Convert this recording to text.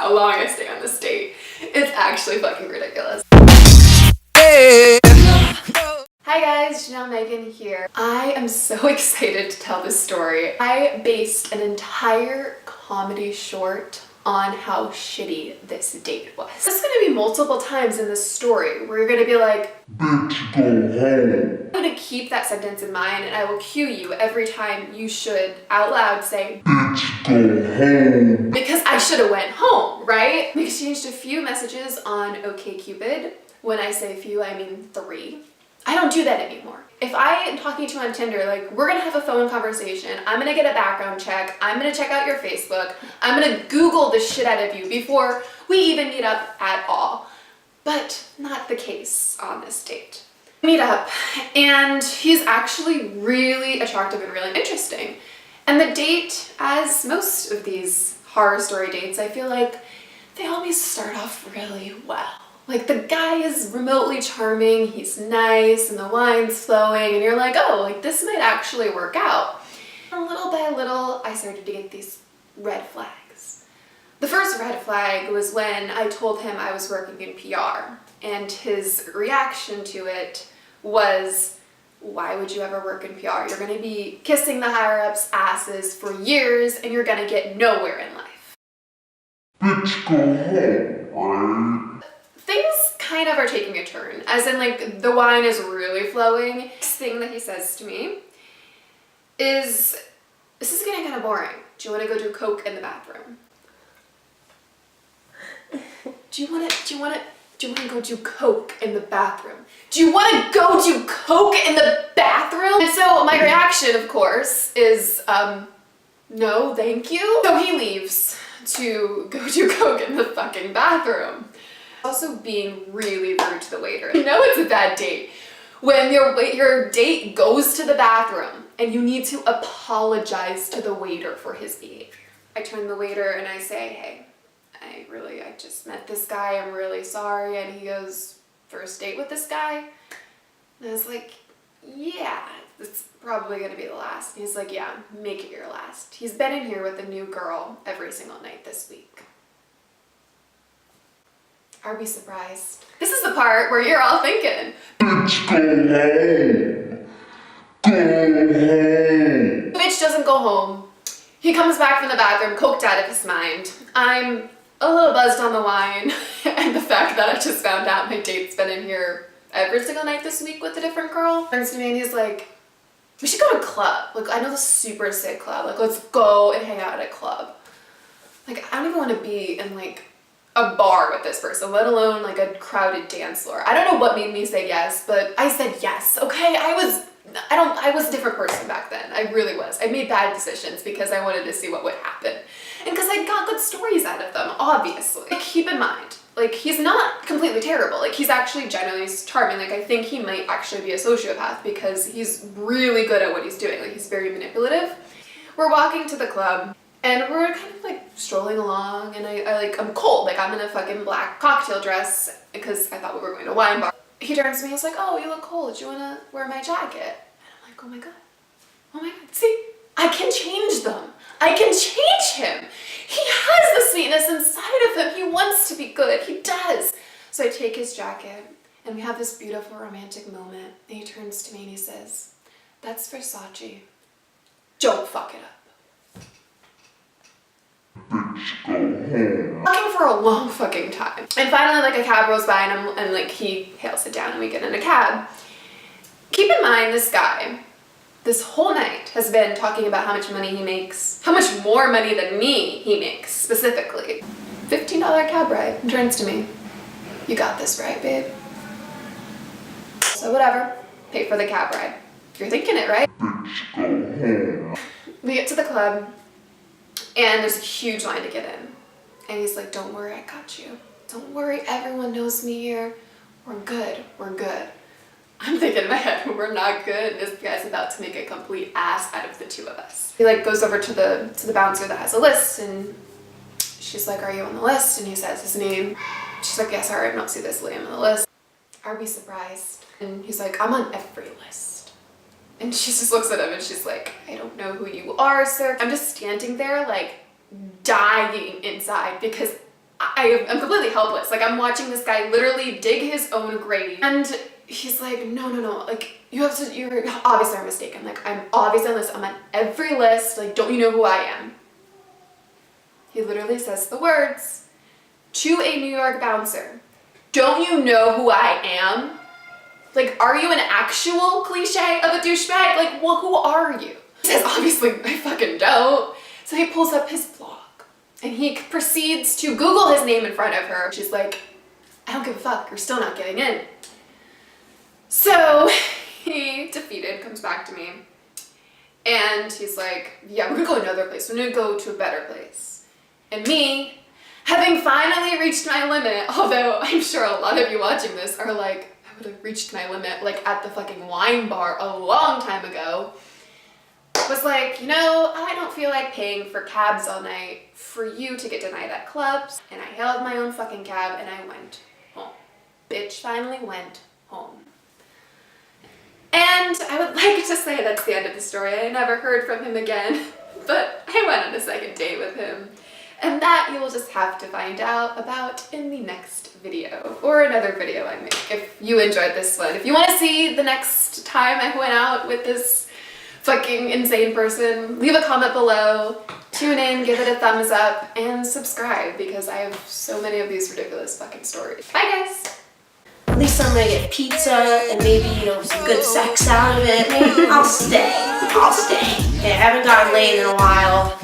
how long I stay on this date. It's actually fucking ridiculous. Hi guys, Janelle Megan here. I am so excited to tell this story. I based an entire comedy short on how shitty this date was. There's gonna be multiple times in this story where you're gonna be like, bitch, go home. I'm gonna keep that sentence in mind and I will cue you every time you should out loud say, bitch, go home. Because I should have went home, right? We exchanged a few messages on OkCupid. When I say few, I mean 3. I don't do that anymore. If I am talking to you on Tinder, like, we're gonna have a phone conversation, I'm gonna get a background check, I'm gonna check out your Facebook, I'm gonna Google the shit out of you before we even meet up at all. But not the case on this date. We meet up, and he's actually really attractive and really interesting. And the date, as most of these horror story dates, I feel like they always start off really well. Like, the guy is remotely charming, he's nice, and the wine's flowing, and you're like, oh, like, this might actually work out. And little by little, I started to get these red flags. The first red flag was when I told him I was working in PR, and his reaction to it was, why would you ever work in PR? You're gonna be kissing the higher-ups' asses for years, and you're gonna get nowhere in life. Bitch, go home. Things kind of are taking a turn, as in, like, the wine is really flowing. Next thing that he says to me is, this is getting kind of boring. Do you want to go do coke in the bathroom? Do you want to go do coke in the bathroom? Do you want to go do coke in the bathroom? And so my reaction, of course, is, no, thank you. So he leaves to go do coke in the fucking bathroom. Also being really rude to the waiter. You know it's a bad date when your date goes to the bathroom and you need to apologize to the waiter for his behavior. I turn to the waiter and I say, hey, I just met this guy, I'm really sorry. And he goes, first date with this guy? And I was like, yeah, it's probably gonna be the last. And he's like, yeah, make it your last. He's been in here with a new girl every single night this week. Are we surprised? This is the part where you're all thinking, bitch, go home. Go home. The bitch doesn't go home. He comes back from the bathroom, coked out of his mind. I'm a little buzzed on the wine and the fact that I just found out my date's been in here every single night this week with a different girl. Turns to me and he's like, we should go to a club. Like, I know this super sick club. Like, let's go and hang out at a club. Like, I don't even want to be in, like, a bar with this person, let alone like a crowded dance floor. I don't know what made me say yes, but I said yes, okay? I was a different person back then. I really was. I made bad decisions because I wanted to see what would happen. And because I got good stories out of them, obviously. Like, keep in mind, like, he's not completely terrible. Like, he's actually genuinely charming. Like, I think he might actually be a sociopath because he's really good at what he's doing. Like, he's very manipulative. We're walking to the club. And we're kind of like strolling along, and I'm cold, like I'm in a fucking black cocktail dress because I thought we were going to a wine bar. He turns to me, he's like, oh, you look cold, do you want to wear my jacket? And I'm like, oh my god, see, I can change them. I can change him. He has the sweetness inside of him. He wants to be good, he does. So I take his jacket, and we have this beautiful romantic moment, and he turns to me and he says, that's Versace. Don't fuck it up. Talking for a long fucking time. And finally, like, a cab rolls by and like he hails it down and we get in a cab. Keep in mind, this guy, this whole night has been talking about how much money he makes, how much more money than me he makes, specifically. $15 cab ride. He turns to me. You got this right, babe? So whatever, pay for the cab ride. You're thinking it, right? We get to the club. And there's a huge line to get in. And he's like, don't worry, I got you. Don't worry, everyone knows me here. We're good, we're good. I'm thinking in my head, we're not good. This guy's about to make a complete ass out of the two of us. He like goes over to the bouncer that has a list and she's like, are you on the list? And he says his name. She's like, yeah, sorry, I don't see this name on the list. Are we surprised? And he's like, I'm on every list. And she just looks at him and she's like, I don't know who you are, sir. I'm just standing there like dying inside because I'm completely helpless. Like, I'm watching this guy literally dig his own grave, and he's like, no, like, you're obviously are mistaken. Like, I'm obviously on this, I'm on every list. Like, don't you know who I am? He literally says the words to a New York bouncer. Don't you know who I am? Like, are you an actual cliche of a douchebag? Like, well, who are you? He says, obviously, I fucking don't. So he pulls up his blog and he proceeds to Google his name in front of her. She's like, I don't give a fuck, you're still not getting in. So he, defeated, comes back to me and he's like, yeah, we're gonna go another place. We're gonna go to a better place. And me, having finally reached my limit, although I'm sure a lot of you watching this are like, I would have reached my limit like at the fucking wine bar a long time ago, was like, you know, I don't feel like paying for cabs all night for you to get denied at clubs. And I hailed my own fucking cab and I went home. Bitch finally went home. And I would like to say that's the end of the story. I never heard from him again, but I went on a second date with him. And that you will just have to find out about in the next video, or another video I make if you enjoyed this one. If you want to see the next time I went out with this fucking insane person, leave a comment below, tune in, give it a thumbs up, and subscribe because I have so many of these ridiculous fucking stories. Bye guys! At least I'm gonna get pizza and maybe, you know, some good sex out of it. Maybe I'll stay. Yeah, I haven't gotten laid in a while.